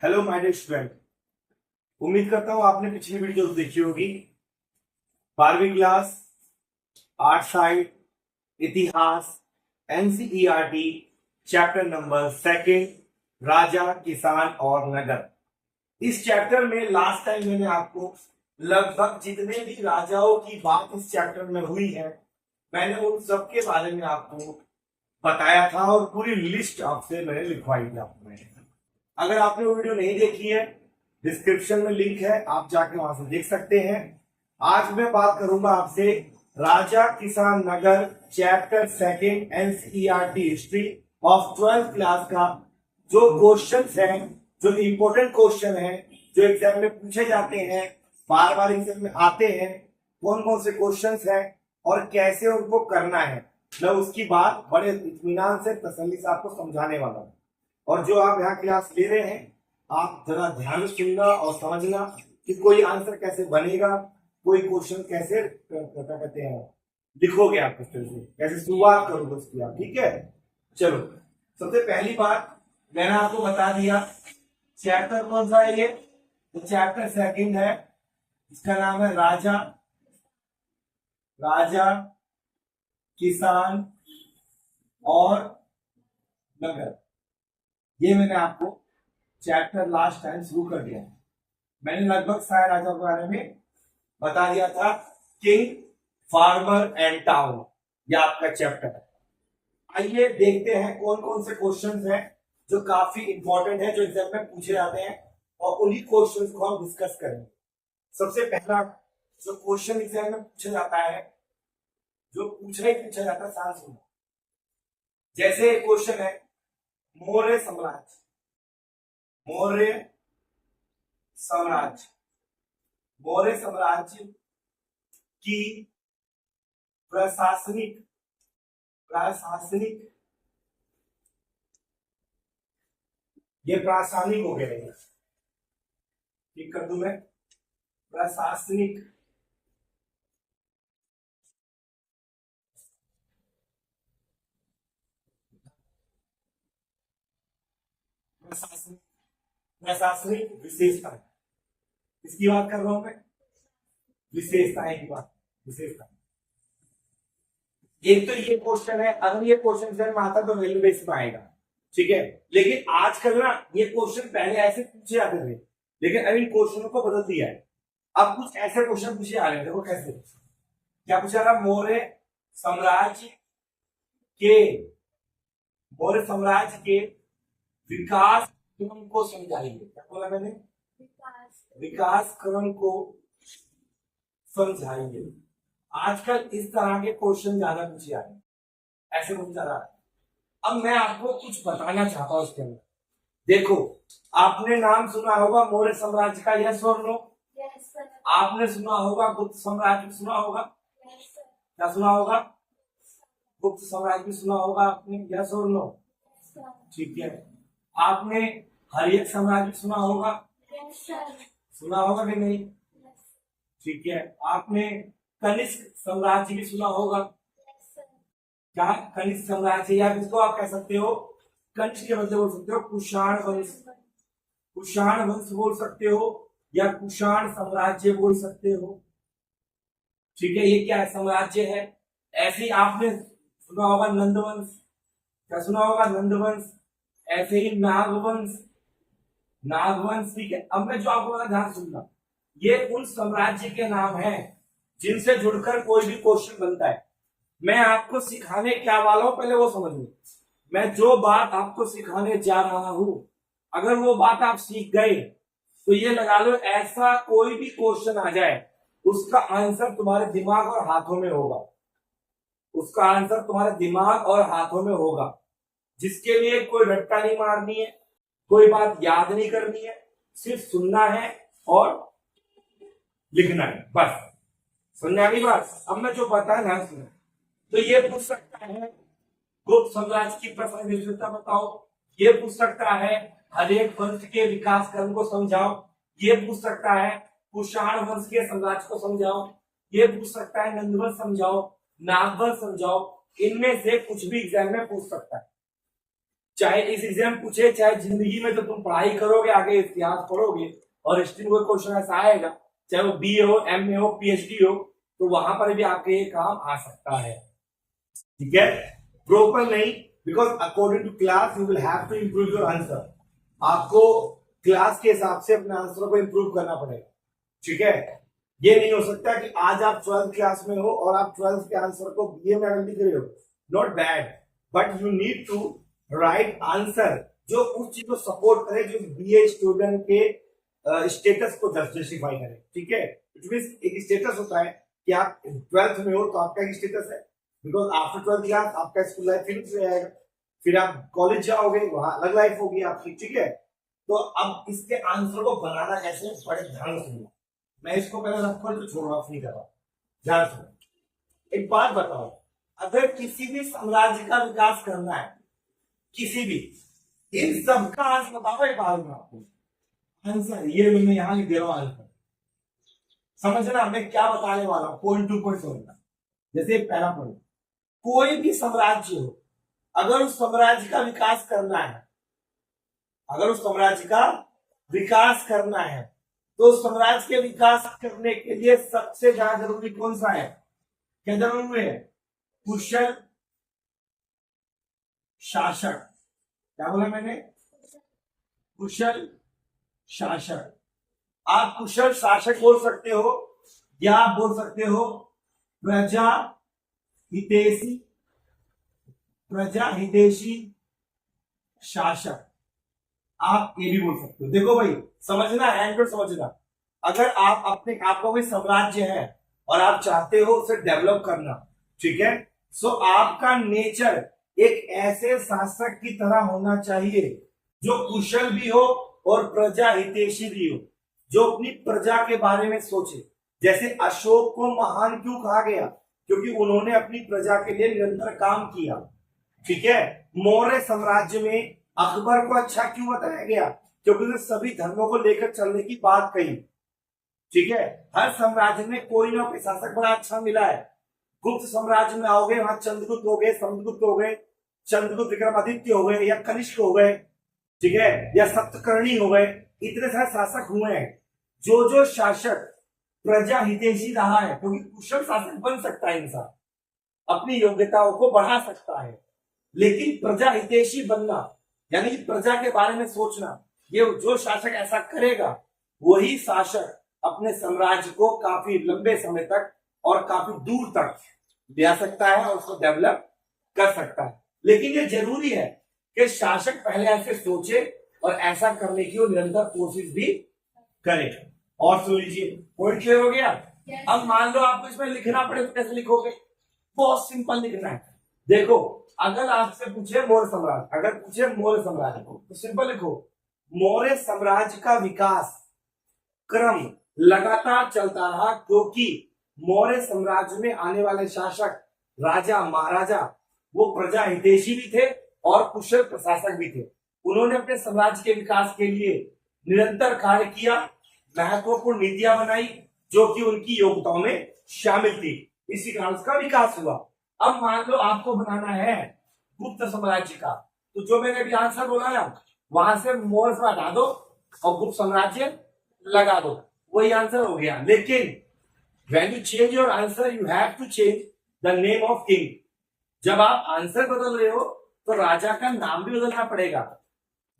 Hello my dear student. उम्मीद करता हूँ आपने पिछली वीडियो देखी होगी। 12वीं क्लास आर्ट साइड इतिहास एनसीईआरटी चैप्टर नंबर 2 राजा किसान और नगर। इस चैप्टर में लास्ट टाइम मैंने आपको लगभग जितने भी राजाओं की बात इस चैप्टर में हुई है मैंने उन सब के बारे में आपको बताया था और पूरी लिस्ट आपसे मैंने लिखवाई थी आपको। अगर आपने वो वीडियो नहीं देखी है डिस्क्रिप्शन में लिंक है, आप जाके वहां से देख सकते हैं। आज मैं बात करूंगा आपसे राजा किसान नगर chapter 2 NCERT history of 12th class का जो क्वेश्चंस हैं, जो इंपॉर्टेंट क्वेश्चन हैं, जो एग्जाम में पूछे जाते हैं, बार बार एग्जाम में आते हैं, कौन कौन से क्वेश्चंस हैं और कैसे उनको करना है, मैं उसकी बात बड़े इत्मीनान से तसल्ली से आपको समझाने वाला हूँ। और जो आप यहाँ क्लास ले रहे हैं आप जरा ध्यान से सुनना और समझना कि कोई आंसर कैसे बनेगा, कोई क्वेश्चन कैसे क्या कहते हैं लिखोगे आप, किस तरह से कैसे शुरुआत करोगे उसकी आप। ठीक है, चलो सबसे पहली बात मैंने आपको बता दिया चैप्टर कौन सा है। ये तो चैप्टर 2 है, इसका नाम है राजा किसान और नगर। ये मैंने आपको चैप्टर लास्ट टाइम शुरू कर दिया। मैंने लगभग सारे राजाओं के बारे में बता दिया था। किंग, फार्मर एंड टाउन, ये आपका चैप्टर है। आइए देखते हैं कौन कौन से क्वेश्चंस हैं जो काफी इंपॉर्टेंट है, जो एग्जाम में पूछे जाते हैं और उन्हीं क्वेश्चंस को हम डिस्कस करेंगे। सबसे पहला जो क्वेश्चन एग्जाम में पूछा जाता है, जो पूछा जाता है, ध्यान सुनो। जैसे क्वेश्चन है मौर्य साम्राज्य, मौर्य साम्राज्य की प्रशासनिक ये प्रासंगिक हो गया, ठीक कर दूं मैं, प्रशासनिक विशेषता, इसकी बात कर रहा हूं मैं, विशेषताएं की बात। विशेषता एक तो ये क्वेश्चन है, अगर ये क्वेश्चन एग्जाम में आता तो वैल्यू बेस में आएगा, ठीक है। लेकिन आजकल ना ये क्वेश्चन पहले ऐसे पूछे जाते थे, लेकिन अभी क्वेश्चनों को बदल दिया है। अब कुछ ऐसे क्वेश्चन पूछे आ रहे हैं, देखो कैसे। क्या पूछा रहा, मौर्य साम्राज्य के विकास क्रम को समझाइए। क्या बोला मैंने, विकास क्रम को समझाइए। आजकल इस तरह के क्वेश्चन ज्यादा पूछे आ रहे हैं, ऐसे पूछा रहा है। अब मैं आपको कुछ बताना चाहता हूं इसके अंदर। देखो, आपने नाम सुना होगा मौर्य साम्राज्य का, यस और नो? आपने सुना होगा गुप्त साम्राज्य, सुना होगा? क्या सुना होगा? गुप्त साम्राज्य भी सुना होगा आपने, यस और नो? ठीक है। आपने हर्यक साम्राज्य सुना होगा, सुना होगा कि नहीं? ठीक है। आपने कनिष्क साम्राज्य भी सुना होगा, क्या कनिष्क साम्राज्य, या जिसको आप कह सकते हो कनिष्क के बदले बोल सकते हो कुषाण वंश बोल सकते हो, या कुषाण साम्राज्य बोल सकते हो। ठीक है, ये क्या है, साम्राज्य है। ऐसे ही आपने सुना होगा नंदवंश, क्या सुना होगा? नंदवंश। ऐसे ही नागवंश, ठीक है। अब मैं जो आपको बता, ध्यान सुनना, ये उन साम्राज्य के नाम हैं जिनसे जुड़कर कोई भी क्वेश्चन बनता है। मैं आपको सिखाने क्या वाला हूं पहले वो समझ लो। मैं जो बात आपको सिखाने जा रहा हूं, अगर वो बात आप सीख गए तो ये लगा लो ऐसा कोई भी क्वेश्चन आ जाए उसका आंसर तुम्हारे दिमाग और हाथों में होगा, उसका आंसर तुम्हारे दिमाग और हाथों में होगा। जिसके लिए कोई रट्टा नहीं मारनी है, कोई बात याद नहीं करनी है, सिर्फ सुनना है और लिखना है, बस। समझ की बात? अब मैं जो बता ध्यान सुना, तो ये पूछ सकता है गुप्त साम्राज्य की प्रसार विशेषता बताओ, ये पूछ सकता है हर एक वंश के विकास क्रम को समझाओ, ये पूछ सकता है कुषाण वंश के साम्राज्य को समझाओ, ये पूछ सकता है नंदवंश समझाओ, नागवंश समझाओ। इनमें से कुछ भी एग्जाम में पूछ सकता है। चाहे इस एग्जाम पूछे, चाहे जिंदगी में तो तुम पढ़ाई करोगे, आगे इतिहास पढ़ोगे और हिस्ट्री में कोई क्वेश्चन ऐसा आएगा, चाहे वो बीए हो, एमए हो, पीएचडी हो, तो वहां पर भी आपके ये काम आ सकता है। ठीक है, प्रॉपर नहीं, because according to class you will have to improve your answer. आपको क्लास के हिसाब से अपने आंसर को इंप्रूव करना पड़ेगा। ठीक है, ये नहीं हो सकता कि आज आप 12th क्लास में हो और आप 12th के आंसर को बीए में अगर लिख रहे हो, not bad, but you need to write answer जो उस चीज को सपोर्ट करे, जो बीए स्टूडेंट के स्टेटस को जस्टिफाई करे। ठीक है, इट मींस एक स्टेटस होता है कि आप 12th में हो तो आपका एक स्टेटस है, बिकॉज आफ्टर 12th क्लास आपका स्कूल लाइफ फिनिश हो जाएगा, फिर आप कॉलेज जाओगे, वहां अलग लाइफ होगी आपकी। ठीक है, तो अब इसके आंसर को बनाना कैसे, बड़े ध्यान से, मैं इसको पहले रखकर तो छोड़ ऑफ नहीं कर रहा, ध्यान से। एक बात बताओ, अगर किसी भी साम्राज्य का विकास करना है, किसी भी, इन सबका आंसर बताओ एक बार में आपको। आंसर ये मैं यहां लिख दे रहा हूं, आंसर समझना मैं क्या बताने वाला हूं, पॉइंट टू पॉइंट समझना। जैसे पहला पॉइंट, कोई भी साम्राज्य हो, अगर उस साम्राज्य का विकास करना है, अगर उस साम्राज्य का विकास करना है, तो साम्राज्य के विकास करने के लिए सबसे ज्यादा जरूरी कौन सा है, क्या जरूरी है, कुशल शासक। क्या बोला मैंने, कुशल शासक। आप कुशल शासक बोल सकते हो या आप बोल सकते हो प्रजा हितैषी, प्रजा हितैषी शासक, आप ये भी बोल सकते हो। देखो भाई, समझना है, समझना, अगर आप अपने आपका कोई साम्राज्य है और आप चाहते हो उसे डेवलप करना, ठीक है, सो आपका नेचर एक ऐसे शासक की तरह होना चाहिए जो कुशल भी हो और प्रजा हितैषी भी हो, जो अपनी प्रजा के बारे में सोचे। जैसे अशोक को महान क्यों कहा गया, क्योंकि उन्होंने अपनी प्रजा के लिए निरंतर काम किया। ठीक है, मौर्य साम्राज्य में अकबर को अच्छा क्यों बताया गया, क्योंकि उसने सभी धर्मों को लेकर चलने की बात कही। ठीक है, हर साम्राज्य में कोई ना कोई शासक बड़ा अच्छा मिला है। गुप्त साम्राज्य में आओगे, वहां चंद्रगुप्त हो गए, समुद्रगुप्त हो गए, चंद्रगुप्त विक्रमादित्य हो गए, या कनिष्क हो गए, ठीक है, या सप्तकर्णी हो गए, इतने सारे शासक हुए हैं। जो शासक प्रजा हितैषी रहा है, क्योंकि कुशल शासक बन सकता है इंसान, अपनी योग्यताओं को बढ़ा सकता है, लेकिन प्रजा हितैषी बनना यानी प्रजा के बारे में सोचना, ये जो शासक ऐसा करेगा वही शासक अपने साम्राज्य को काफी लंबे समय तक और काफी दूर तक ले सकता है और उसको डेवलप कर सकता है। लेकिन ये जरूरी है कि शासक पहले ऐसे सोचे और ऐसा करने की वो निरंतर कोशिश भी करे। और सुन लीजिए, पॉइंट क्लियर हो गया। अब मान लो आपको इसमें लिखना पड़े तो कैसे लिखोगे, बहुत सिंपल लिखना है। देखो, अगर आपसे पूछे मौर्य साम्राज्य, अगर पूछे मौर्य साम्राज्य तो सिंपल लिखो, मौर्य साम्राज्य का विकास क्रम लगातार चलता रहा, क्योंकि मौर्य साम्राज्य में आने वाले शासक, राजा महाराजा, वो प्रजा हितैषी भी थे और कुशल प्रशासक भी थे। उन्होंने अपने साम्राज्य के विकास के लिए निरंतर कार्य किया, महत्वपूर्ण नीतियां बनाई जो कि उनकी योग्यताओं में शामिल थी, इसी कारण उसका विकास हुआ। अब मान लो आपको बनाना है गुप्त साम्राज्य का, तो जो मैंने अभी आंसर बोला ना, वहां से मौर्य से हटा दो और गुप्त साम्राज्य लगा दो, वही आंसर हो गया। लेकिन when you change your answer you have to change the name of king। जब आप आंसर बदल रहे हो तो राजा का नाम भी बदलना पड़ेगा,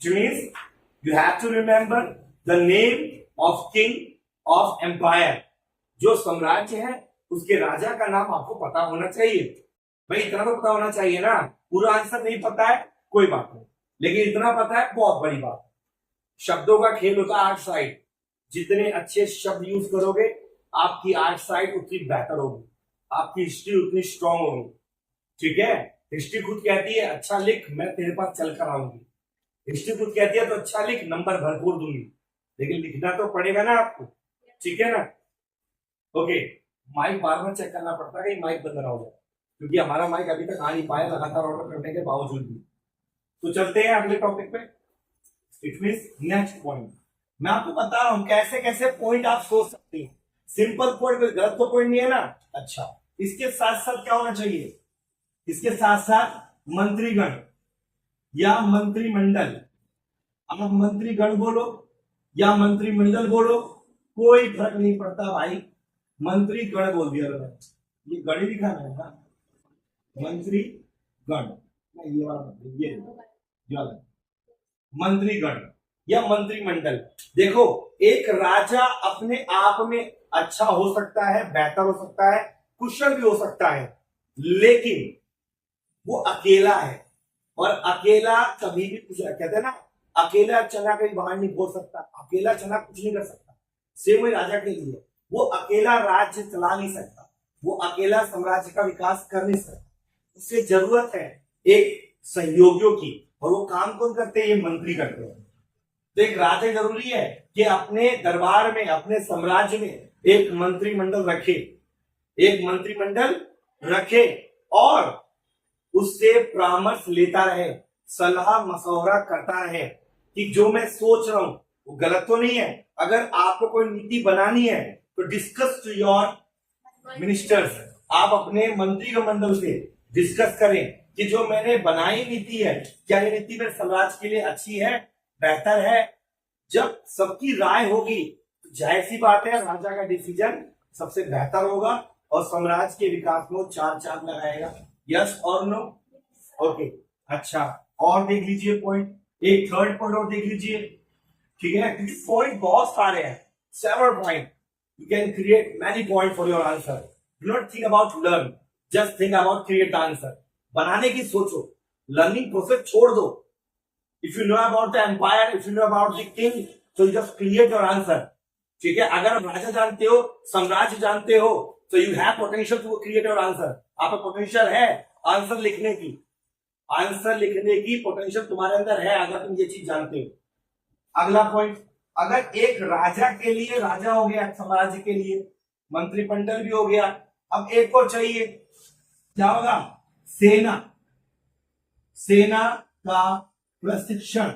which means you have to remember the name of king of empire। जो साम्राज्य है उसके राजा का नाम आपको पता होना चाहिए। भाई इतना तो पता होना चाहिए ना, पूरा आंसर नहीं पता है कोई बात नहीं, लेकिन इतना पता है बहुत बड़ी बात। शब्दों का खेल होता है आर्ट साइड, जितने अच्छे शब्द यूज करोगे आपकी आर्ट साइड उतनी बेहतर होगी, आपकी हिस्ट्री उतनी स्ट्रांग होगी। ठीक है, हिस्ट्री खुद कहती है अच्छा लिख मैं तेरे पास चल कर आऊंगी, हिस्ट्री खुद कहती है तो अच्छा लिख नंबर भरपूर दूंगी, लेकिन लिखना तो पड़ेगा ना आपको। ठीक है ना, ओके। माइक बार बार चेक करना पड़ता है कि माइक बंद ना हो जाए, क्योंकि हमारा माइक अभी तक आ नहीं पाया लगातार ऑर्डर करने के बावजूद भी। तो चलते हैं अगले टॉपिक पे, इट मींस नेक्स्ट पॉइंट। मैं आपको बता रहा हूं कैसे कैसे पॉइंट आप सोच सकते हैं। सिंपल पॉइंट, कोई गलत तो पॉइंट नहीं है ना। अच्छा, इसके साथ साथ क्या होना चाहिए, इसके साथ साथ मंत्रीगण, या मंत्रिमंडल, आप मंत्रीगण बोलो या मंत्रिमंडल बोलो, कोई फर्क नहीं पड़ता भाई, मंत्रीगण बोल दिया मैंने। ये गण ही लिखा है ना, मंत्रीगण, नहीं ये वाला ये वाला मंत्रीगण या मंत्रिमंडल। देखो, एक राजा अपने आप में अच्छा हो सकता है, बेहतर हो सकता है, कुशल भी हो सकता है, लेकिन वो अकेला है, और अकेला कभी भी कुछ, कहते हैं ना, अकेला चना कहीं बाहर नहीं फोड़ सकता, अकेला चना कुछ नहीं कर सकता। सेम वही राजा के लिए, वो अकेला राज्य चला नहीं सकता, वो अकेला साम्राज्य का विकास कर नहीं सकता, उससे जरूरत है एक सहयोगियों की, और वो काम कौन करते हैं? ये मंत्री करते हैं। तो एक राजा जरूरी है कि अपने दरबार में, अपने साम्राज्य में एक मंत्रिमंडल रखे, एक मंत्रिमंडल रखे और उससे परामर्श लेता रहे, सलाह मशवरा करता रहे कि जो मैं सोच रहा हूं वो गलत तो नहीं है। अगर आपको कोई नीति बनानी है तो डिस्कस टू योर मिनिस्टर्स, आप अपने मंत्रिमंडल से डिस्कस करें कि जो मैंने बनाई नीति है, क्या ये नीति मेरे समाज के लिए अच्छी है, बेहतर है। जब सबकी राय होगी तो जाहिर सी बात है राजा का डिसीजन सबसे बेहतर होगा और साम्राज्य के विकास में चार चांद लगाएगा। यस और नो? ओके, अच्छा, और देख लीजिए पॉइंट, एक थर्ड पॉइंट और देख लीजिए, ठीक है, क्योंकि पॉइंट बहुत सारे हैं, several point, you can create many point for your answer. Do not think about learn, just think about create the answer. बनाने की सोचो, लर्निंग प्रोसेस छोड़ दो। If you know about the empire, if you know about the king, so you just create your answer, ठीक है। अगर आप राजा जानते हो, साम्राज्य जानते हो, तो you have potential to create your answer. आपका पोटेंशियल है आंसर लिखने की, आंसर लिखने की पोटेंशियल तुम्हारे अंदर है अगर तुम ये चीज जानते हो। अगला पॉइंट, अगर एक राजा के लिए राजा हो गया, साम्राज्य के लिए मंत्रिमंडल भी हो गया, अब एक और चाहिए, क्या होगा? सेना, सेना का प्रशिक्षण,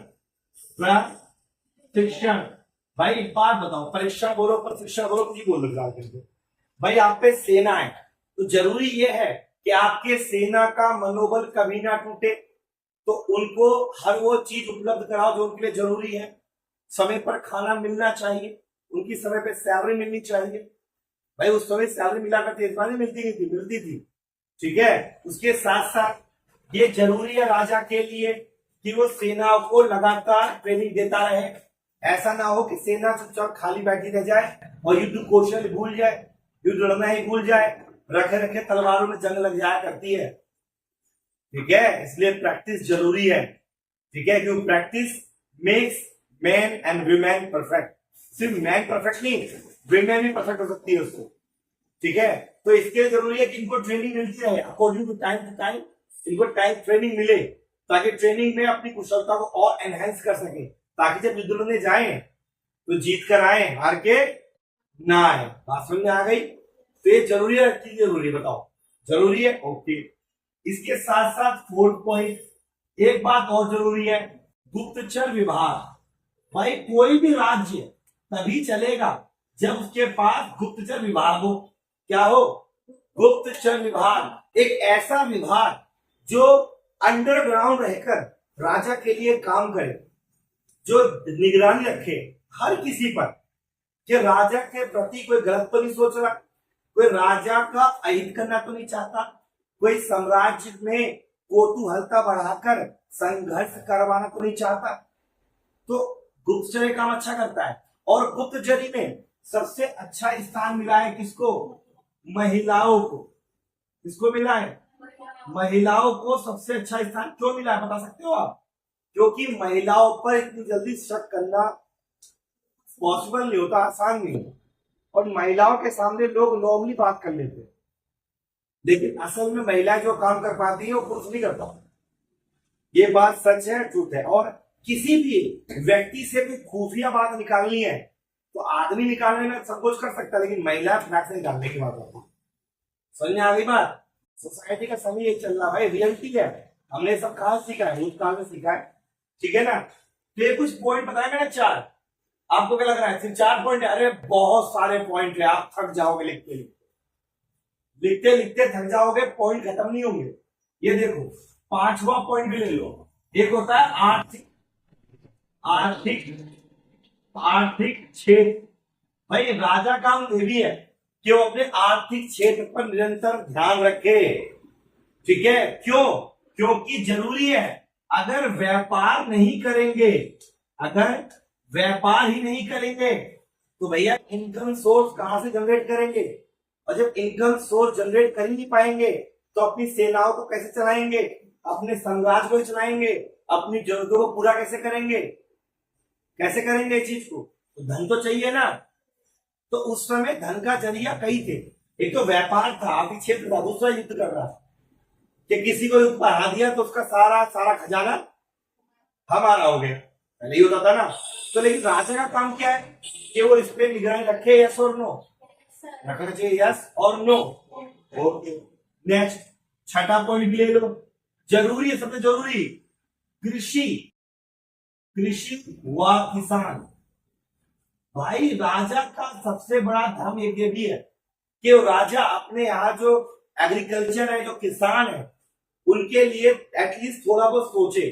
प्रशिक्षण। भाई एक बात बताओ, परीक्षा बोलो, प्रशिक्षण बोलो, कुछ बोल रहे भाई, आप पे सेना है तो जरूरी ये है कि आपके सेना का मनोबल कभी ना टूटे, तो उनको हर वो चीज उपलब्ध कराओ जो उनके लिए जरूरी है। समय पर खाना मिलना चाहिए, उनकी समय पे सैलरी मिलनी चाहिए। भाई उस समय सैलरी मिला करती, इतना नहीं मिलती नहीं थी, मिलती थी, ठीक है। उसके साथ साथ ये जरूरी है राजा के लिए कि वो सेना को लगातार ट्रेनिंग देता रहे। ऐसा ना हो कि सेना चुपचाप खाली बैठी रह जाए और युद्ध कौशल भूल जाए, युद्ध लड़ना ही भूल जाए, रखे रखे तलवारों में जंग लग जाया करती है, ठीक है। इसलिए प्रैक्टिस जरूरी है, ठीक है, क्योंकि practice makes man and women perfect. सिर्फ मैन परफेक्ट नहीं, वीमेन भी परफेक्ट हो सकती है उसको, ठीक है। तो इसके लिए जरूरी है कि इनको ट्रेनिंग मिलती रहे, अकॉर्डिंग टू टाइम इनको टाइम ट्रेनिंग मिले, ताकि ट्रेनिंग में अपनी कुशलता को और एनहेंस कर सके, ताकि जब युद्ध लड़ने जाए तो जीत कर आए, हार के ना आए। बात समझ में आ गई? तो ये जरूरी है, चीज जरूरी है, बताओ जरूरी है, ओके। इसके साथ साथ फोर्थ पॉइंट, एक बात और जरूरी है, गुप्तचर विभाग। भाई कोई भी राज्य तभी चलेगा जब उसके पास गुप्तचर विभाग हो। क्या हो? गुप्तचर विभाग, एक ऐसा विभाग जो अंडरग्राउंड रहकर राजा के लिए काम करे, जो निगरानी रखे हर किसी पर कि राजा के प्रति कोई गलत तो नहीं सोच रहा, कोई राजा का अहित करना तो नहीं चाहता, कोई साम्राज्य में कोतूहलता बढ़ाकर संघर्ष करवाना तो नहीं चाहता। तो गुप्तचर काम अच्छा करता है, और गुप्तचरी में सबसे अच्छा स्थान मिला है किसको? महिलाओं को। किसको मिला है? महिलाओं को सबसे अच्छा स्थान क्यों मिला है बता सकते हो आप? क्योंकि महिलाओं पर इतनी जल्दी शक करना पॉसिबल नहीं होता, आसान नहीं होता, और महिलाओं के सामने लोग नॉर्मली बात कर लेते हैं, लेकिन असल में महिलाएं जो काम कर पाती है वो पुरुष नहीं करता। ये बात सच है, झूठ है। और किसी भी व्यक्ति से भी खुफिया बात निकालनी है तो आदमी निकालने में संकोच कर सकता है, लेकिन महिला फ्लैट से निकालने की बात होती है। समझ में आ गई बात? सोसाइटी का समय ये चल रहा है, रियलिटी है, हमने सब कहा सीखा है, भूतकाल में सीखा है, ठीक है ना। तो ये कुछ पॉइंट बताए मैंने, 4। आपको क्या लग रहा है सिर्फ 4 पॉइंट? अरे बहुत सारे पॉइंट है, आप थक जाओगे लिखते लिखते लिखते लिखते थक जाओगे, पॉइंट खत्म नहीं होंगे। ये देखो 5वां पॉइंट भी ले लो, एक होता है आर्थिक आर्थिक आर्थिक क्षेत्र। भाई राजा का काम ये भी है कि वो अपने आर्थिक क्षेत्र पर निरंतर ध्यान रखे। ठीक है, क्यों? क्योंकि जरूरी है। अगर व्यापार नहीं करेंगे, अगर व्यापार ही नहीं करेंगे तो भैया इनकम सोर्स कहां से जनरेट करेंगे? और जब इनकम सोर्स जनरेट कर ही नहीं पाएंगे तो अपनी सेनाओं को कैसे चलाएंगे, अपने साम्राज्य को चलाएंगे, अपनी जरूरतों को पूरा कैसे करेंगे? कैसे करेंगे इस चीज को? तो धन तो चाहिए ना। तो उस समय धन का जरिया कई थे। एक तो व्यापार था, आर्थिक क्षेत्र था, दूसरा युद्ध कर रहा था कि किसी को युद्ध पर हरा दिया तो उसका सारा सारा खजाना हमारा हो गया। पहले ही होता था ना। तो लेकिन राजा का काम क्या है कि वो इस पे निगरानी रखे, यस और नो? रखना चाहिए, यस और नो। ओके, नेक्स्ट छठा पॉइंट ले लो, जरूरी है, सबसे जरूरी, कृषि, कृषि व किसान। भाई राजा का सबसे बड़ा धर्म एक ये भी है कि वो राजा अपने यहाँ जो एग्रीकल्चर है, जो किसान है, उनके लिए एटलीस्ट थोड़ा बहुत सोचे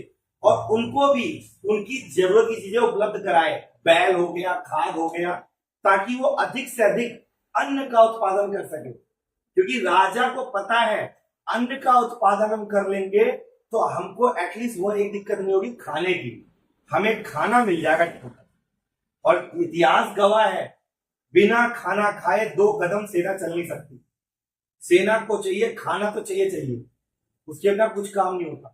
और उनको भी उनकी जरूरत की चीजें उपलब्ध कराए। बैल हो गया, खाद हो गया, ताकि वो अधिक से अधिक अन्न का उत्पादन कर सके। क्योंकि राजा को पता है अन्न का उत्पादन हम कर लेंगे तो हमको एटलीस्ट वो एक दिक्कत नहीं होगी खाने की, हमें खाना मिल जाएगा। और इतिहास गवाह है, बिना खाना खाए 2 कदम सेना चल नहीं सकती। सेना को चाहिए खाना, तो चाहिए चाहिए, उसके बिना कुछ काम नहीं होता।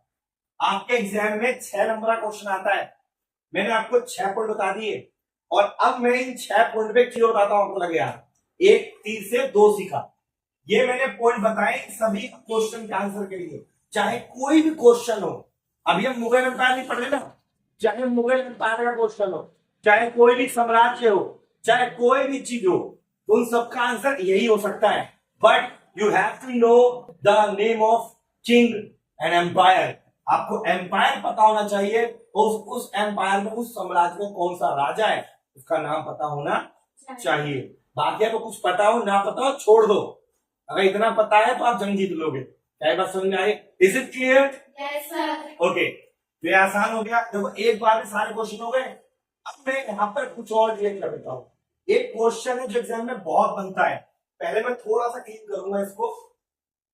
आपके एग्जाम में 6 नंबर का क्वेश्चन आता है, मैंने आपको 6 पॉइंट बता दिए और अब मैं इन 6 पॉइंट पे क्यों बताता हूं आपको लगे यार, 1 तीर से 2 सीखा। ये मैंने पॉइंट बताए सभी क्वेश्चन के आंसर के लिए, चाहे कोई भी क्वेश्चन हो। अभी हम मुगल एम्पायर नहीं पढ़ रहे ना, चाहे मुगल एम्पायर का क्वेश्चन हो, चाहे कोई भी साम्राज्य हो, चाहे कोई भी चीज हो, उन सबका आंसर यही हो सकता है। But you have to know the name of king and empire. आपको एम्पायर पता होना चाहिए, उस एम्पायर में, उस साम्राज्य में कौन सा राजा है उसका नाम पता होना चाहिए। बाकी आपको कुछ पता हो ना पता हो छोड़ दो, अगर इतना पता है तो आप जंग जीत लोगे। क्या बात समझ में आई? Is it clear? Yes sir. Okay, तो ये आसान हो गया। देखो एक बार में सारे क्वेश्चन हो गए। अब मैं यहाँ पर कुछ और क्लियर कर देता हूँ। एक क्वेश्चन है जो एग्जाम में बहुत बनता है, पहले मैं थोड़ा सा क्लीन करूंगा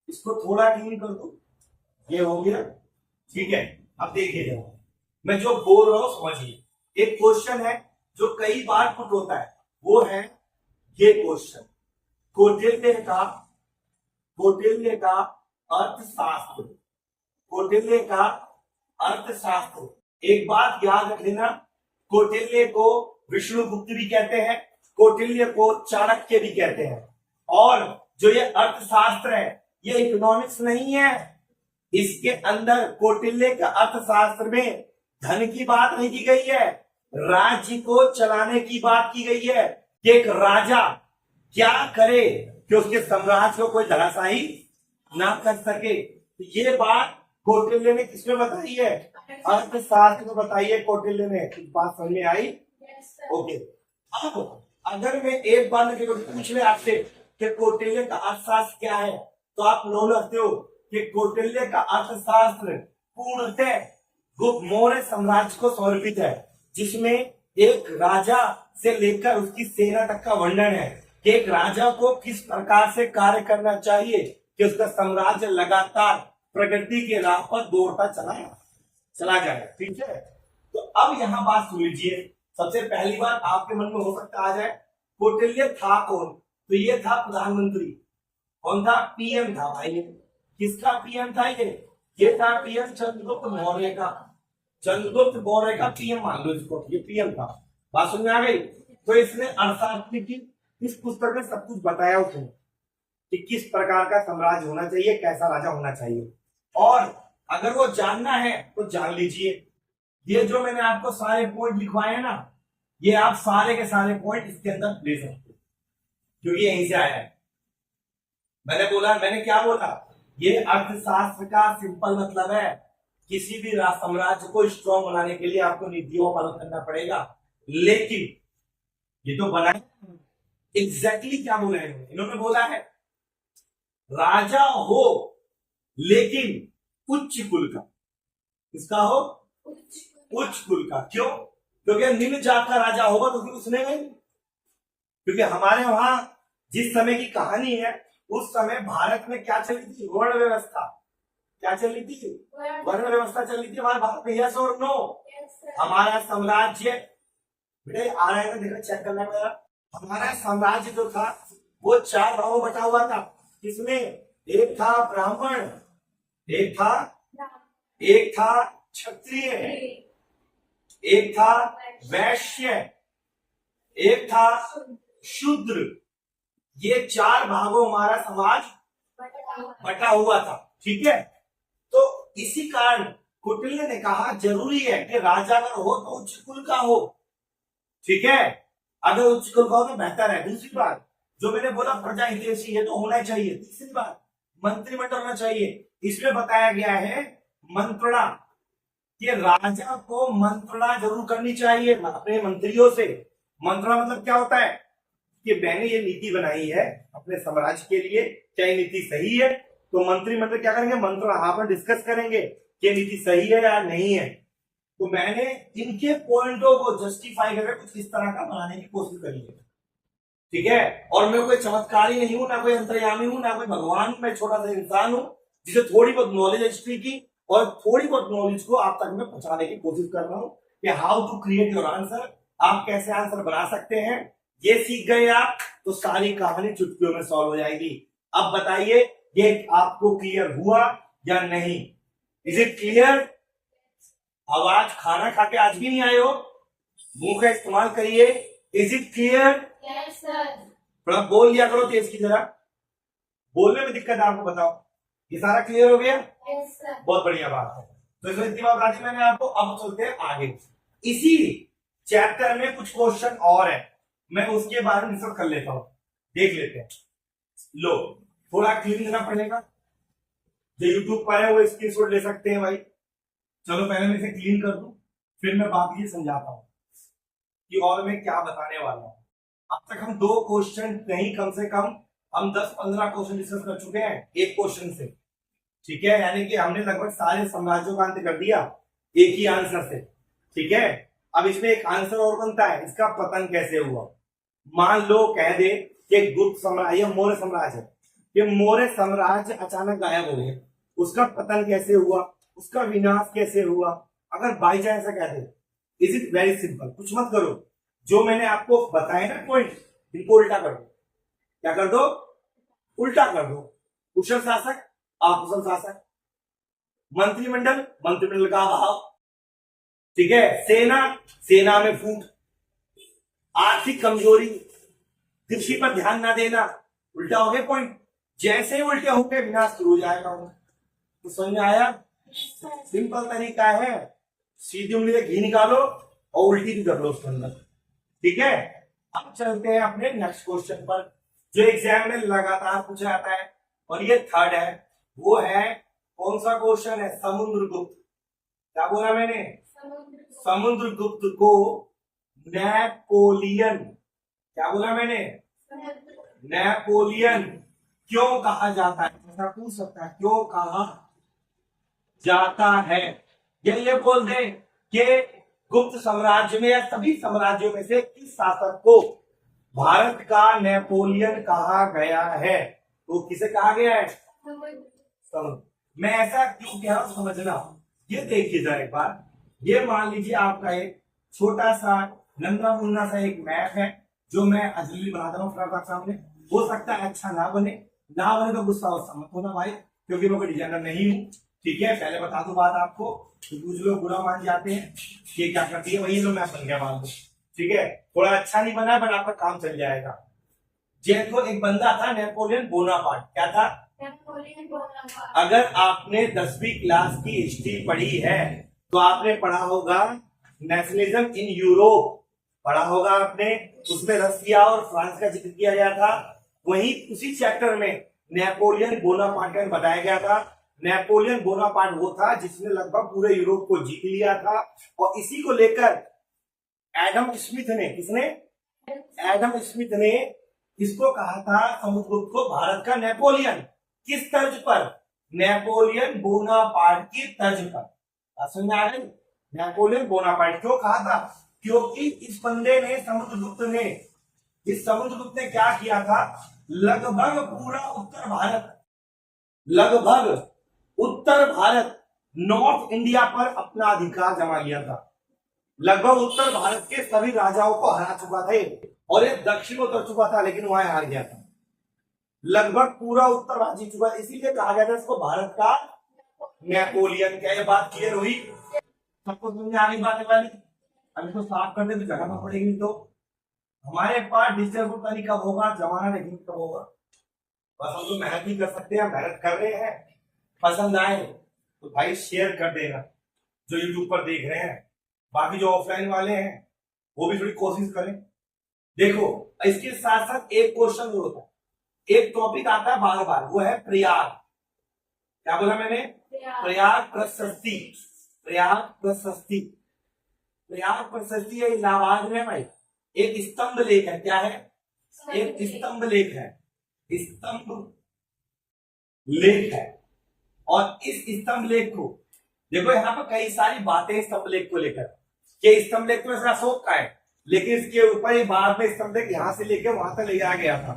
इसको थोड़ा क्लीन कर दू, ये हो गया, ठीक है। अब देखिए मैं जो बोल रहा हूं समझिए। एक क्वेश्चन है जो कई बार पुट होता है, वो है ये क्वेश्चन, कौटिल्य का अर्थशास्त्र, कौटिल्य का अर्थशास्त्र। एक बात याद रख लेना, कौटिल्य को विष्णुगुप्त भी कहते हैं, कौटिल्य को चाणक्य भी कहते हैं। और जो ये अर्थशास्त्र है ये इकोनॉमिक्स नहीं है, इसके अंदर कौटिल्य का अर्थशास्त्र में धन की बात नहीं की गई है, राज्य को चलाने की बात की गई है कि एक राजा क्या करे कि उसके साम्राज्य को कोई धराशायी ना कर सके। तो ये बात कौटिल्य ने किसमें बताई है? अर्थशास्त्र में बताई है कौटिल्य ने। कुछ बात समझ में आई? Yes sir. ओके, अब अगर मैं एक बार पूछ ले आपसे कि कौटिल्य का अर्थशास्त्र क्या है, तो आप नो रखते हो कि कौटिल्य का अर्थशास्त्र पूर्णतः गुप्त मौर्य साम्राज्य को समर्पित है, जिसमें एक राजा से लेकर उसकी सेना तक का वर्णन है कि एक राजा को किस प्रकार से कार्य करना चाहिए कि उसका साम्राज्य लगातार प्रगति के राह पर दौड़ता चला जाए। ठीक है, तो अब यहाँ बात सुन लीजिए। सबसे पहली बात आपके मन में हो सकता आ जाए, कौटिल्य था कौन? तो ये था प्रधानमंत्री। कौन था? पीएम था भाई। किसका पीएम था ये था पीएम चंद्रगुप्त मौर्य का। चंद्रगुप्त मौर्य का पीएम मान लो इसको, ये पीएम था। बात समझ में आ गई? तो इसने अर्थशास्त्र की इस पुस्तक में सब कुछ बताया उसने कि किस प्रकार का साम्राज्य होना चाहिए, कैसा राजा होना चाहिए। और अगर वो जानना है तो जान लीजिए, ये जो मैंने आपको सारे पॉइंट लिखवाए हैं ना, ये आप सारे के सारे पॉइंट इसके अंदर ले सकते हो, क्योंकि यहीं से आया है। मैंने क्या बोला? ये अर्थशास्त्र का सिंपल मतलब है किसी भी साम्राज्य को स्ट्रॉन्ग बनाने के लिए आपको नीतियों का पालन करना पड़ेगा। लेकिन ये तो बना एग्जैक्टली क्या बोला है इन्होंने? बोला है राजा हो लेकिन उच्च कुल का। किसका हो? उच्च कुल का। क्यों? क्योंकि निम्न जात का राजा होगा तो फिर उसने नहीं, क्योंकि हमारे वहां जिस समय की कहानी है उस समय भारत में क्या चली थी? वर्ण व्यवस्था। क्या चली थी? वर्ण व्यवस्था चली थी हमारे भारत में। यस और नो? हमारा साम्राज्य, बेटे आ रहा है ना, देखो चेक करना मेरा। हमारा साम्राज्य जो था वो 4 भागों बटा हुआ था। किसमें? एक था ब्राह्मण, एक था क्षत्रिय, एक था वैश्य, एक था शूद्र। ये 4 भागों हमारा समाज बटा हुआ था। ठीक है, तो इसी कारण कौटिल्य ने कहा जरूरी है कि राजा अगर हो तो उच्च कुल का हो। ठीक है, अगर उच्च कुल का हो तो बेहतर है। दूसरी बात जो मैंने बोला प्रजा हितैषी है तो होना चाहिए। तीसरी बात मंत्रिमंडल होना चाहिए। इसमें बताया गया है मंत्रणा, कि राजा को मंत्रणा जरूर करनी चाहिए अपने मंत्रियों से। मंत्रणा मतलब क्या होता है कि मैंने ये नीति बनाई है अपने साम्राज्य के लिए, क्या ये नीति सही है? तो मंत्रिमंडल क्या करेंगे? मंत्रणा, आप डिस्कस करेंगे कि नीति सही है या नहीं है। तो मैंने इनके पॉइंटों को जस्टिफाई करके कुछ इस तरह का बनाने की कोशिश करी है। ठीक है, और मैं कोई चमत्कारी नहीं हूं, ना कोई अंतर्यामी हूं, ना कोई भगवान, मैं छोटा सा इंसान हूं जिसे थोड़ी बहुत नॉलेज है हिस्ट्री की, और थोड़ी बहुत नॉलेज को आप तक मैं पहुंचाने की कोशिश कर रहा हूं कि how to create your answer, आप कैसे आंसर बना सकते हैं। ये सीख गए आप तो सारी कहानी चुटकियों में सॉल्व हो जाएगी। अब बताइए ये आपको क्लियर हुआ या नहीं? Is it clear? आवाज खाना खा के आज भी नहीं आए हो? मुंह का इस्तेमाल करिए। Is it clear? थोड़ा बोल लिया करो तेज की जरा, बोलने में दिक्कत है आपको, बताओ। ये सारा क्लियर हो गया? बहुत बढ़िया बात है। तो इसमें इतनी बात राजी मैंने आपको। अब चलते हैं आगे। इसी चैप्टर में कुछ क्वेश्चन और है, मैं उसके बारे में डिस्कस कर लेता हूं, देख लेते हैं। लो, थोड़ा क्लीन देना पड़ेगा। जो यूट्यूब पर है वो स्क्रीनशॉट ले सकते हैं भाई। चलो पहले मैं इसे क्लीन कर दूं, फिर मैं बाकी समझाता हूं कि और मैं क्या बताने वाला हूं। अब तक हम 2 क्वेश्चन नहीं, कम से कम हम 10-15 क्वेश्चन डिस्कस कर चुके हैं एक क्वेश्चन से। ठीक है, यानी कि हमने लगभग सारे साम्राज्यों का अंत कर दिया एक ही आंसर से। ठीक है, अब इसमें एक आंसर और बनता है, इसका पतन कैसे हुआ। मान लो कह दे कि गुप्त साम्राज्य, मौर्य साम्राज्य है, कि मौर्य साम्राज्य अचानक गायब हो गया, उसका पतन कैसे हुआ, उसका विनाश कैसे हुआ। अगर बाई चांस ऐसा कह दे, इज इट वेरी सिंपल, कुछ मत करो, जो मैंने आपको बताया ना पॉइंट, इनको उल्टा कर दो। क्या कर दो? उल्टा कर दो। कुशल शासक, अकुशल शासक, मंत्रिमंडल, मंत्रिमंडल का अभाव। ठीक है, सेना, सेना में फूट, आर्थिक कमजोरी, कृषि पर ध्यान ना देना, उल्टा हो गए पॉइंट। जैसे ही उल्टे होंगे विनाश शुरू हो जाएगा। तो समझ में आया? सिंपल तरीका है, सीधी उंगली से घी निकालो और उल्टी भी कर लो उसके अंदर। ठीक है, अब चलते हैं अपने नेक्स्ट क्वेश्चन पर, जो एग्जाम में लगातार पूछा जाता है, और ये थर्ड है। वो है कौन सा क्वेश्चन है? समुद्रगुप्त। क्या बोला मैंने? समुद्रगुप्त को नेपोलियन, क्या बोला मैंने? नेपोलियन क्यों कहा जाता है? ऐसा पूछ सकता है, क्यों कहा जाता है? ये बोल दे कि गुप्त साम्राज्य में या सभी साम्राज्यों में से किस शासक को भारत का नेपोलियन कहा गया है? तो किसे कहा गया है? मैं ऐसा क्यों कह रहा हूं समझना। ये देखिए जरा एक बार, ये मान लीजिए आपका एक छोटा सा नन्ना मुन्ना सा एक मैप है जो मैं अजली बना रहा हूँ फटाफट सामने। हो सकता है अच्छा ना बने तो गुस्सा वुस्सा मत होना भाई, क्योंकि मैं कोई डिजाइनर नहीं हूँ। ठीक है, पहले बता दो बात आपको, कुछ लोग बुरा मान जाते हैं, ये क्या करती है, वही लोग मैप बन गया मान लो। ठीक है, थोड़ा अच्छा नहीं बना बट आपका काम चल जाएगा। देखो एक बंदा था नेपोलियन बोनापार्ट। क्या था? अगर आपने 10वीं क्लास की हिस्ट्री पढ़ी है तो आपने पढ़ा होगा नेशनलिज्म इन यूरोप, पढ़ा होगा आपने, उसमें रसिया और फ्रांस का जिक्र किया गया था। वहीं उसी चैप्टर में नेपोलियन बोनापार्ट का बताया गया था। नेपोलियन बोनापार्ट वो था जिसने लगभग पूरे यूरोप को जीत लिया था, और इसी को लेकर एडम स्मिथ ने, किसने? एडम स्मिथ ने इसको कहा था समुद्रगुप्त को भारत का नेपोलियन। किस तर्ज पर? नेपोलियन बोनापार्ट की तर्ज पर। समझ आ गई? Napoleon Bonaparte. क्यों कहा था? क्योंकि इस बंदे ने, समुद्रगुप्त ने, इस समुद्रगुप्त ने क्या किया था, लगभग पूरा उत्तर भारत नॉर्थ इंडिया पर अपना अधिकार जमा लिया था। लगभग उत्तर भारत के सभी राजाओं को हरा चुका था और ये दक्षिण उतर चुका था, लेकिन वहां हार गया था। लगभग पूरा उत्तर भारत जीत चुका, इसीलिए कहा गया था इसको भारत का नेपोलियन। क्या ये बात क्लियर हुई? सबको समझ में आ गई बात वाली? अब इसको साफ करने तो जगह में पड़ेगी। तो हमारे पास डिजिटल भुगतानी कब होगा, जमाना नहीं कब होगा, बस हम तो मेहनत ही कर सकते हैं, मेहनत कर रहे हैं। पसंद आए तो भाई शेयर कर देना जो यूट्यूब पर देख रहे हैं, बाकी जो ऑफलाइन वाले हैं वो भी थोड़ी कोशिश करें। देखो इसके साथ साथ एक क्वेश्चन जो होता है, एक टॉपिक आता है बार बार, वो है प्रयाग। क्या बोला मैंने? प्रयाग प्रशस्ति। प्रयाग प्रशस्ति, प्रयाग प्रशस्ति है इलाहाबाद में भाई, एक स्तंभ लेख है। क्या है? एक स्तंभ लेख है, स्तंभ लेख है। और इस स्तंभ लेख को देखो, यहाँ पर कई सारी बातें स्तंभ लेख को लेकर। ये स्तंभ लेख तो इसका अशोक का है, लेकिन इसके ऊपर ही बाद में स्तंभ लेख यहां से लेकर वहां तक ले जाया गया था,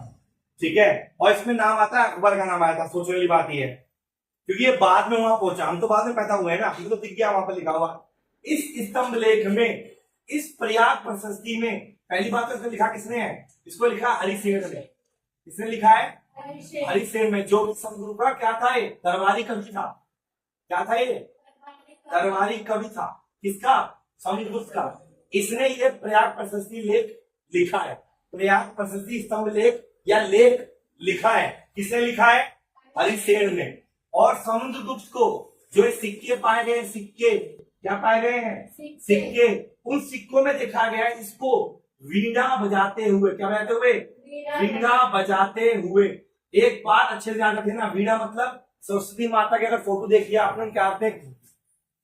ठीक है। और इसमें नाम आता है, अकबर का नाम आया था। सोचने वाली बात यह है, क्योंकि ये बाद में वहां पहुंचा, हम तो बाद में पैदा हुए हैं ना, तो दिख गया वहां पर लिखा हुआ। इस स्तंभ लेख में, इस प्रयाग प्रशस्ति में पहली बात तो इसमें लिखा किसने है? इसको लिखा हरिसेन ने। किसने लिखा है? हरिसेन में। जो समुद्र का क्या था, ये दरबारी कवि था। क्या था ये? दरबारी कवि था। किसका? समुद्रगुप्त का। इसने ये प्रयाग प्रशस्ति लेख लिखा है। प्रयाग प्रशस्ति स्तंभ लेख या लेख लिखा है। किसने लिखा है? हरिसेन ने। और समुद्रगुप्त को जो ये सिक्के पाए गए, सिक्के क्या पाए गए हैं? सिक्के। उन सिक्कों में देखा गया है इसको वीणा बजाते हुए। क्या बजाते हुए? वीणा बजाते हुए। एक बात अच्छे से याद रखें ना, वीणा मतलब सरस्वती माता की अगर फोटो देखिए आपने, उनके हाथ में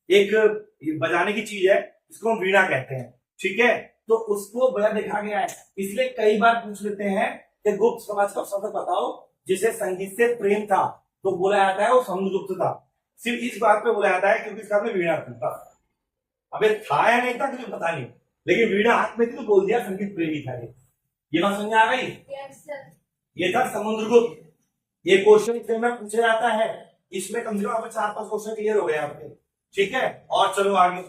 एक बजाने की चीज है, इसको हम वीणा कहते हैं, ठीक है। तो उसको बजा देखा गया है। इसलिए कई बार पूछ लेते हैं कि गुप्त समाज का शब्द बताओ जिसे संगीत से प्रेम था, तो बोला जाता है वो समुद्रगुप्त था। सिर्फ इस बात पे बोला जाता है क्योंकि इसका वीणा था। अबे था या नहीं था मुझे पता नहीं, लेकिन वीणा हाथ में थी तो बोल दिया संगीत प्रेमी था। ये बात समझ आ गई? ये था समुद्रगुप्त। ये क्वेश्चन में पूछा जाता है, इसमें कम से कम 4-5 क्वेश्चन क्लियर हो गए आपके, ठीक है। और चलो आगे,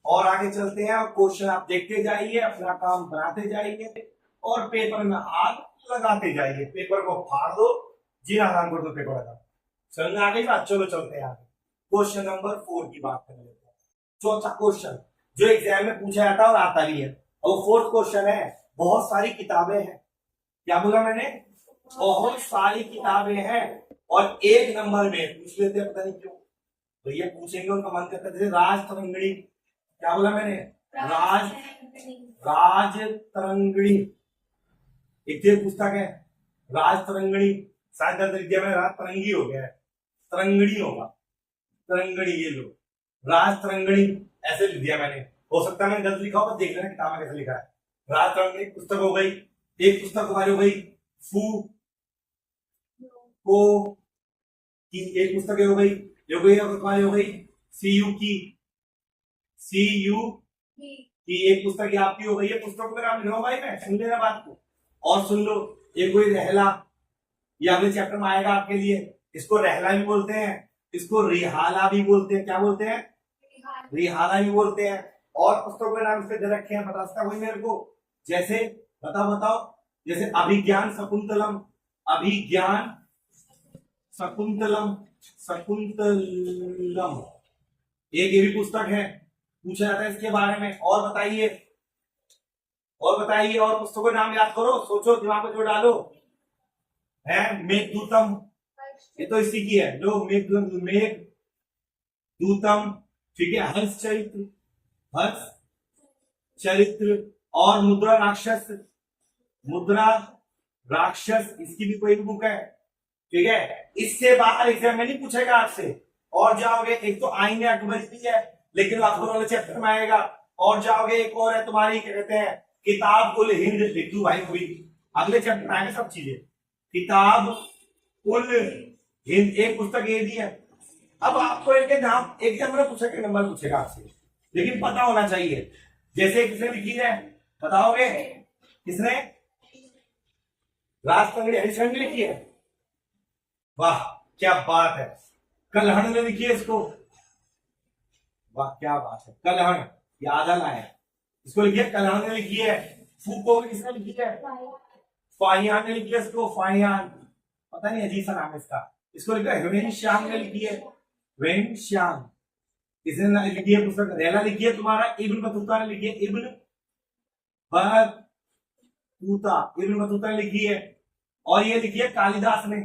और आगे चलते हैं। और क्वेश्चन आप देखते जाइए, अपना काम बनाते जाइए और पेपर में आग लगाते जाइए। पेपर को फाड़ दो, जी आराम कर दो, पेपर लगा। समझ आ गई बात? चलो चलते हैं आगे। क्वेश्चन नंबर 4 की बात कर लेते हैं। चौथा क्वेश्चन जो एग्जाम में पूछा जाता है और आता भी है, और वो 4th क्वेश्चन है। बहुत सारी किताबें हैं। क्या बोला मैंने? बहुत सारी किताबें हैं और 1 नंबर में पूछ लेते हैं, पता नहीं क्यों भैया पूछेंगे, उनका मन करता है। राज तरंगिणी। क्या बोला मैंने? राज तरंगिणी एक पुस्तक है, राज तरंगिणी। शायद गलत लिख दिया मैंने, राज तरंगी हो गया है, तरंगिणी होगा, तरंगिणी। ये लो, राज तरंगिणी ऐसे लिख दिया मैंने, हो सकता है मैंने गलत लिखा हो, देख लेना किताब में कैसे लिखा है। राज तरंगिणी पुस्तक हो गई। एक पुस्तक हमारी हो गई फू को की, एक पुस्तक हो गई, तुम्हारी हो गई सीयू की, सीयू की एक पुस्तक आपकी हो गई है। पुस्तकों का नाम लिख रहा हूं भाई मैं, सुन लेना बात को और सुन लो। एक कोई रहला, ये अगले चैप्टर में आएगा आपके लिए। इसको रहला भी बोलते हैं, इसको रिहाला भी बोलते हैं। क्या बोलते हैं? रिहाला भी बोलते हैं। और पुस्तकों के नाम इसके दे रखे हैं, बता सकता कोई मेरे को? जैसे बताओ, जैसे अभिज्ञान शकुंतलम, अभिज्ञान शकुंतलम, शकुंतलम एक ये भी पुस्तक है, पूछा जाता है इसके बारे में। और बताइए, और पुस्तकों के नाम याद करो, सोचो, दिमाग में जो डालो। है मेघदूतम, ये तो इसी की है। लो मेघदूतम, ठीक है। हर्ष चरित्र और मुद्रा राक्षस, इसकी भी कोई बुक है, ठीक है। इससे बाहर एग्जाम में नहीं पूछेगा आपसे। और जाओगे, एक तो आईने अकबरी भी है, लेकिन अकबर वाले चैप्टर में आएगा। और जाओगे, एक और है तुम्हारी, क्या कहते हैं, किताब उल हिंद लिख दू भाई, हुई अगले चैप्टर में आएंगे सब चीजें। किताब उल हिंद एक पुस्तक ये दी है। अब आपको इनके नाम एग्जाम में पूछेगा, नंबर पूछेगा आपसे, लेकिन पता होना चाहिए। जैसे किसने लिखी है बताओगे? किसने? राजतंगड़ी हरिशंकर ने लिखी है। वाह क्या बात है। कल्हण ने लिखी है इसको। वाह क्या बात है। कल्हण याद आया, इसको लिखी है कल्हण ने लिखी है। फूको किसने लिखी है? फाहियान ने लिखी है इसको। फाहियान पता नहीं अजीब सा नाम है इसका। इसको लिखा है वेन श्याम ने लिखी है। वेन श्याम किसने लिखी है पुस्तक? रेला लिखी है तुम्हारा। इब्न बतूता ने लिखी है। इब्न बतूता, इब्न बतूता ने लिखी है। और ये लिखी है कालिदास ने।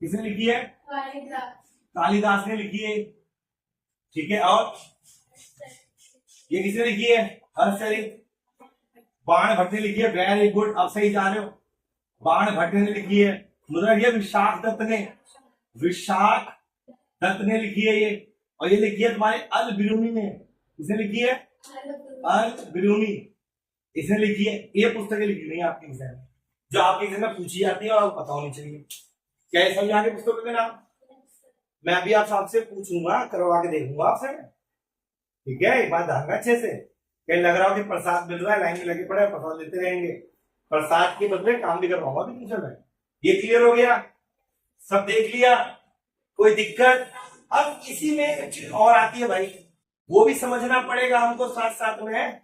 किसने लिखी है? कालिदास ने लिखी है। ठीक है। और ये किसने लिखी है? हर्षचरित। बाण भट्ट ने लिखी है। वेरी गुड, अब सही जा रहे हो। बाण भट्ट ने लिखी है। मुद्रा लिखी है विशाख दत्त ने। विशाख दत्त ने लिखी है ये। और ये लिखी है तुम्हारे अल बिरूनी ने। किसने लिखी है? अल बिरूनी इसने लिखी है। ये पुस्तकें लिखी हुई है आपके एग्जाम में, जो आपके एग्जाम में पूछी जाती है और पता होनी चाहिए। क्या ये समझ आ गए पुस्तकों के नाम? मैं भी आप आपसे पूछूंगा, करवा के देखूंगा आपसे। ठीक है, एक बात ध्यान अच्छे से। कहीं लग रहा हो कि प्रसाद मिल रहा है, लाइन में लगे पड़े प्रसाद लेते रहेंगे, प्रसाद के बदले काम भी करवाऊंगा भी ट्यूशन में। ये क्लियर हो गया? सब देख लिया? कोई दिक्कत? अब इसी में एक चीज और आती है भाई, वो भी समझना पड़ेगा हमको साथ साथ में,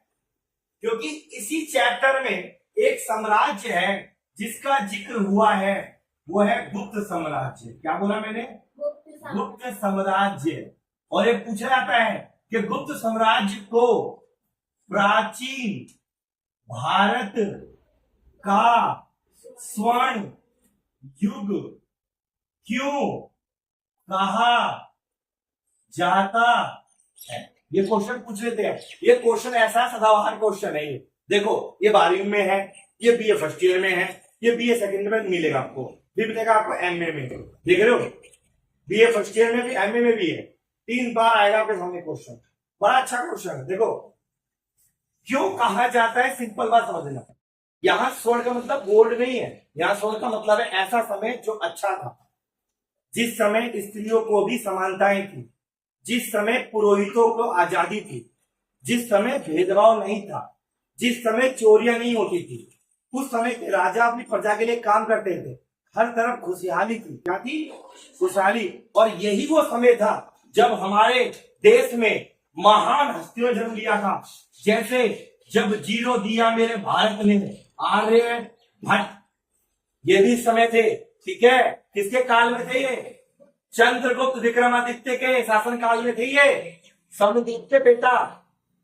क्योंकि इसी चैप्टर में एक साम्राज्य है जिसका जिक्र हुआ है, वो है गुप्त साम्राज्य। क्या बोला मैंने? गुप्त साम्राज्य। और ये पूछा जाता है कि गुप्त साम्राज्य को प्राचीन भारत का स्वर्ण युग क्यों कहा जाता है? ये क्वेश्चन पूछ लेते हैं। ये क्वेश्चन ऐसा सदाबहार क्वेश्चन है। ये देखो, ये 12वीं में है, ये बीए फर्स्ट ईयर में है, ये बीए सेकंड में मिलेगा आपको, फिर मिलेगा आपको एमए में। देख रहे हो, बीए फर्स्ट ईयर में भी एमए में भी है, 3 बार आएगा आपके सामने क्वेश्चन। बड़ा अच्छा क्वेश्चन है। देखो, क्यों कहा जाता है, सिंपल बात समझना। यहां स्वर्ण का मतलब गोल्ड नहीं है, यहां स्वर्ण का मतलब है ऐसा समय जो अच्छा था, जिस समय स्त्रियों को भी समानताएं थी, जिस समय पुरोहितों को आजादी थी, जिस समय भेदभाव नहीं था, जिस समय चोरियां नहीं होती थी। उस समय के राजा अपनी प्रजा के लिए काम करते थे, हर तरफ खुशहाली थी। क्या थी? खुशहाली। और यही वो समय था जब हमारे देश में महान हस्तियों ने जन्म लिया था। जैसे जब जीरो दिया मेरे भारत ने, आर्यभट्ट, ये भी समय थे। ठीक है, किसके काल में थे ये? चंद्रगुप्त विक्रमादित्य के शासन काल में थे ये। समुद्र बेटा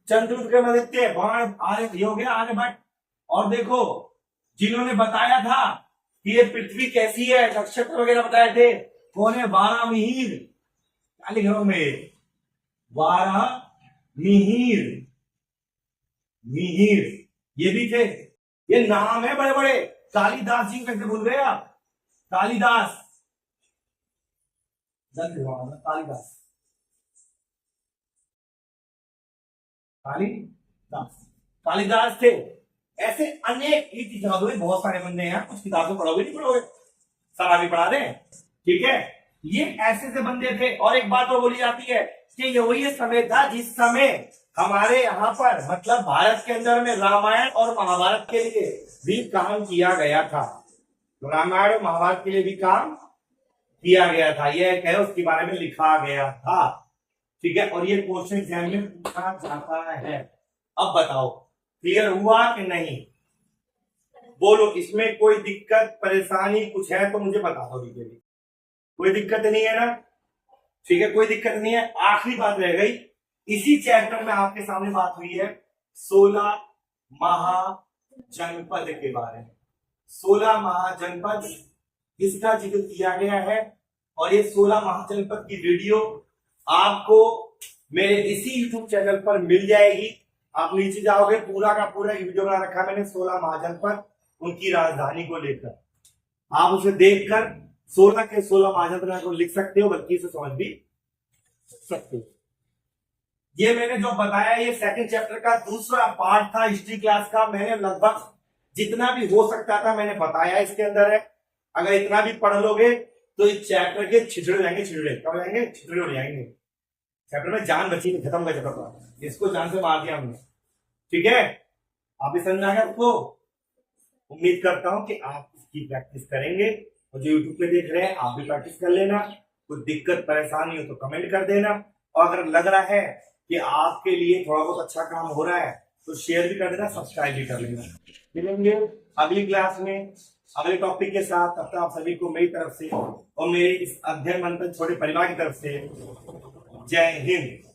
चंद्रगुप्त विक्रमादित्य, बाण आर्य हो गया आर्यभट्ट। और देखो, जिन्होंने बताया था कि ये पृथ्वी कैसी है, नक्षत्र वगैरह बताए थे, कौन है? 12 मिहिर। क्या लिख रहा हूं मैं? 12 मिहिर। मिहिर ये भी थे। ये नाम है बड़े बड़े। कालिदास जी कैसे भूल गए आप? कालिदास, कालिदास, कालिदास, कालिदास थे। ऐसे अनेक किताबों में बहुत सारे बंदे हैं, कुछ किताबें पढ़ोगे नहीं पढ़ोगे, सारा भी पढ़ा दें। ठीक है, ये ऐसे से बंदे थे। और एक बात और बोली जाती है कि ये वही समय था जिस समय हमारे यहाँ पर मतलब भारत के अंदर में रामायण और महाभारत के लिए भी काम किया गया था। रामायण और महाभारत के लिए भी काम किया गया था, यह कहे उसके बारे में लिखा गया था। ठीक है, और ये क्वेश्चन एग्जाम में पूछा जाता है। अब बताओ क्लियर हुआ कि नहीं? बोलो, इसमें कोई दिक्कत परेशानी कुछ है तो मुझे बता दो। कोई दिक्कत नहीं है ना? ठीक है, कोई दिक्कत नहीं है। आखिरी बात रह गई, इसी चैप्टर में आपके सामने बात हुई है 16 महाजनपद के बारे में। 16 महाजनपद इसका जिक्र किया गया है। और ये 16 महाजनपद की वीडियो आपको मेरे इसी YouTube चैनल पर मिल जाएगी। आप नीचे जाओगे, पूरा का पूरा वीडियो बना रखा मैंने 16 महाजनपद, उनकी राजधानी को लेकर। आप उसे देखकर 16 के 16 महाजनपद को लिख सकते हो, बल्कि इसे समझ भी सकते हो। ये मैंने जो बताया, ये सेकंड चैप्टर का दूसरा पार्ट था हिस्ट्री क्लास का। मैंने लगभग जितना भी हो सकता था मैंने बताया इसके अंदर है। अगर इतना भी पढ़ लोगे तो इस चैप्टर के छिछड़े जाएंगे, छिछड़े कब जाएंगे, छिछड़े हो जाएंगे। चैप्टर में जान बची नहीं, खत्म का चैप्टर। इसको जान से मार दिया हमने। ठीक है, आप भी समझ आ गया आपको। उम्मीद करता हूं कि आप इसकी प्रैक्टिस करेंगे, और जो यूट्यूब पे देख रहे हैं आप भी प्रैक्टिस कर लेना। कुछ दिक्कत परेशानी हो तो कमेंट कर देना, और अगर लग रहा है कि आपके लिए थोड़ा बहुत अच्छा काम हो रहा है तो शेयर भी कर देना, सब्सक्राइब भी कर लेना। मिलेंगे अगली क्लास में अगले टॉपिक के साथ। तब तक आप सभी को मेरी तरफ से और मेरे इस अध्ययन मंथन छोटे परिवार की तरफ से जय हिंद।